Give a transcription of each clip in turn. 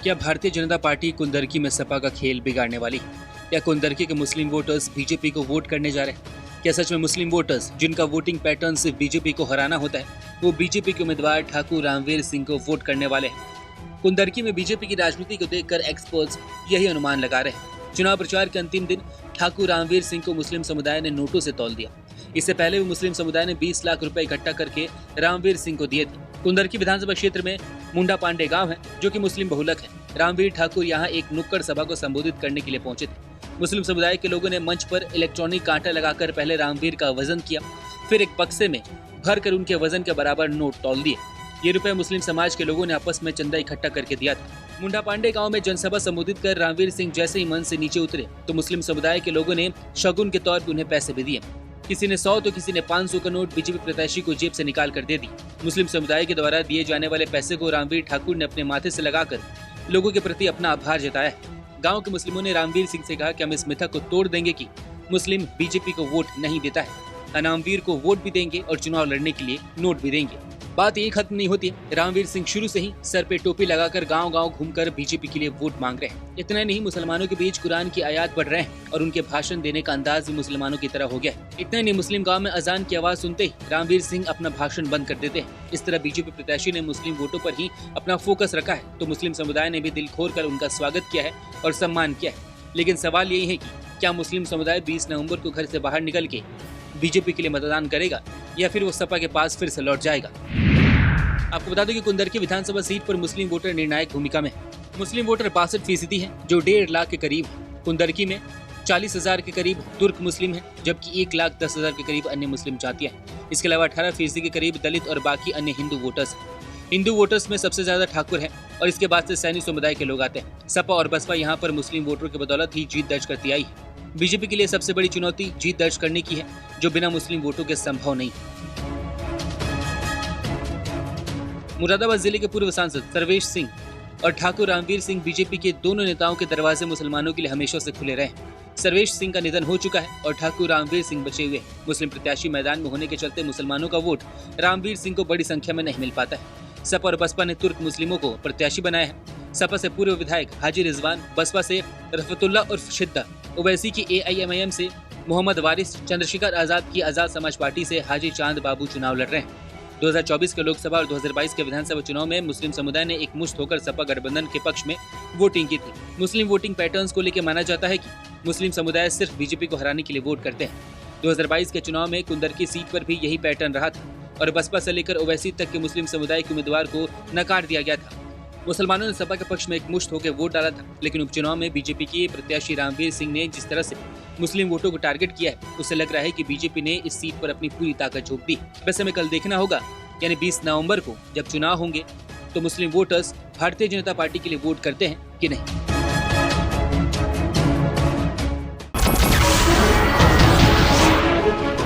क्या भारतीय जनता पार्टी कुंदरकी में सपा का खेल बिगाड़ने वाली? क्या कुंदरकी के मुस्लिम वोटर्स बीजेपी को वोट करने जा रहे हैं? क्या सच में मुस्लिम वोटर्स जिनका वोटिंग पैटर्न सिर्फ बीजेपी को हराना होता है, वो बीजेपी के उम्मीदवार ठाकुर रामवीर सिंह को वोट करने वाले हैं? कुंदरकी में बीजेपी की राजनीति को देखकर एक्सपर्ट्स यही अनुमान लगा रहे हैं। चुनाव प्रचार के अंतिम दिन ठाकुर रामवीर सिंह को मुस्लिम समुदाय ने नोटों से तौल दिया। इससे पहले भी मुस्लिम समुदाय ने 20 लाख रुपए इकट्ठा करके रामवीर सिंह को दिए थे। कुंदरकी विधानसभा क्षेत्र में मुंडा पांडे गांव है, जो कि मुस्लिम बहुलक है। रामवीर ठाकुर यहां एक नुक्कड़ सभा को संबोधित करने के लिए पहुंचे थे। मुस्लिम समुदाय के लोगों ने मंच पर इलेक्ट्रॉनिक कांटा लगाकर पहले रामवीर का वजन किया, फिर एक बक्से में भरकर उनके वजन के बराबर नोट तौल दिए। ये रुपए मुस्लिम समाज के लोगों ने आपस में चंदा इकट्ठा करके दिया था। मुंडा पांडे गांव में जनसभा संबोधित कर रामवीर सिंह जैसे ही मंच से नीचे उतरे तो मुस्लिम समुदाय के लोगों ने शगुन के तौर पर उन्हें पैसे भी दिए। किसी ने 100 तो किसी ने 500 का नोट बीजेपी प्रत्याशी को जेब से निकाल कर दे दी। मुस्लिम समुदाय के द्वारा दिए जाने वाले पैसे को रामवीर ठाकुर ने अपने माथे से लगाकर लोगों के प्रति अपना आभार जताया। गांव के मुस्लिमों ने रामवीर सिंह से कहा कि हम इस मिथक को तोड़ देंगे कि मुस्लिम बीजेपी को वोट नहीं देता है, रामवीर को वोट भी देंगे और चुनाव लड़ने के लिए नोट भी देंगे। बात यही खत्म नहीं होती है। रामवीर सिंह शुरू से ही सर पे टोपी लगाकर गांव-गांव घूमकर बीजेपी के लिए वोट मांग रहे हैं। इतना नहीं, मुसलमानों के बीच कुरान की आयत पढ़ रहे हैं और उनके भाषण देने का अंदाज भी मुसलमानों की तरह हो गया है। इतना नहीं, मुस्लिम गांव में अजान की आवाज सुनते ही रामवीर सिंह अपना भाषण बंद कर देते हैं। इस तरह बीजेपी प्रत्याशी ने मुस्लिम वोटों पर ही अपना फोकस रखा है, तो मुस्लिम समुदाय ने भी दिल खोल कर उनका स्वागत किया है और सम्मान किया है। लेकिन सवाल यही है कि क्या मुस्लिम समुदाय 20 नवंबर को घर से बाहर निकल के बीजेपी के लिए मतदान करेगा या फिर वो सपा के पास फिर से लौट जाएगा? आपको बता दूं कि कुंदरकी विधानसभा सीट पर मुस्लिम वोटर निर्णायक भूमिका में है। मुस्लिम वोटर 62% है, जो 1.5 लाख के करीब है। कुंदरकी में 40,000 के करीब तुर्क मुस्लिम है, जबकि 1,10,000 के करीब अन्य मुस्लिम जातियां हैं। इसके अलावा 18% के करीब दलित और बाकी अन्य हिंदू वोटर्स हैं। हिंदू वोटर्स में सबसे ज्यादा ठाकुर है और इसके बाद से सैनी समुदाय के लोग आते हैं। सपा और बसपा यहाँ पर मुस्लिम वोटरों की बदौलत ही जीत दर्ज करती आई है। बीजेपी के लिए सबसे बड़ी चुनौती जीत दर्ज करने की है, जो बिना मुस्लिम वोटों के संभव नहीं। मुरादाबाद जिले के पूर्व सांसद सर्वेश सिंह और ठाकुर रामवीर सिंह बीजेपी के दोनों नेताओं के दरवाजे मुसलमानों के लिए हमेशा से खुले रहे। सर्वेश सिंह का निधन हो चुका है और ठाकुर रामवीर सिंह बचे हुए। मुस्लिम प्रत्याशी मैदान में होने के चलते मुसलमानों का वोट रामवीर सिंह को बड़ी संख्या में नहीं मिल पाता है। सपा और बसपा ने तुर्क मुस्लिमों को प्रत्याशी बनाया है। सपा से पूर्व विधायक हाजी रिजवान, बसपा से रफतुल्ला उर्फ शिद्दा, ओवैसी की AIMIM से मोहम्मद वारिस, चंद्रशेखर आजाद की आजाद समाज पार्टी से हाजी चांद बाबू चुनाव लड़ रहे हैं। 2024 के लोकसभा और 2022 के विधानसभा चुनाव में मुस्लिम समुदाय ने एकमुश्त होकर सपा गठबंधन के पक्ष में वोटिंग की थी। मुस्लिम वोटिंग पैटर्न्स को लेकर माना जाता है कि मुस्लिम समुदाय सिर्फ बीजेपी को हराने के लिए वोट करते हैं। 2022 के चुनाव में कुंदरकी सीट पर भी यही पैटर्न रहा था और बसपा से लेकर ओवैसी तक के मुस्लिम समुदाय के उम्मीदवार को नकार दिया गया था। मुसलमानों ने सपा के पक्ष में एकमुश्त होकर वोट डाला था, लेकिन उपचुनाव में बीजेपी के प्रत्याशी रामवीर सिंह ने जिस तरह से मुस्लिम वोटों को टारगेट किया है, उससे लग रहा है कि बीजेपी ने इस सीट पर अपनी पूरी ताकत झोंक दी। वैसे हमें कल देखना होगा, यानी 20 नवंबर को जब चुनाव होंगे, तो मुस्लिम वोटर्स भारतीय जनता पार्टी के लिए वोट करते हैं कि नहीं।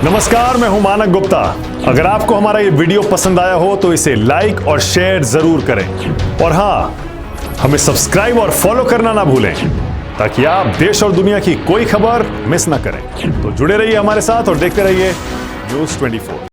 नमस्कार, मैं हूं मानक गुप्ता। अगर आपको हमारा ये वीडियो पसंद आया हो तो इसे लाइक और शेयर जरूर करें और हाँ, हमें सब्सक्राइब और फॉलो करना ना भूलें, ताकि आप देश और दुनिया की कोई खबर मिस ना करें। तो जुड़े रहिए हमारे साथ और देखते रहिए News 24।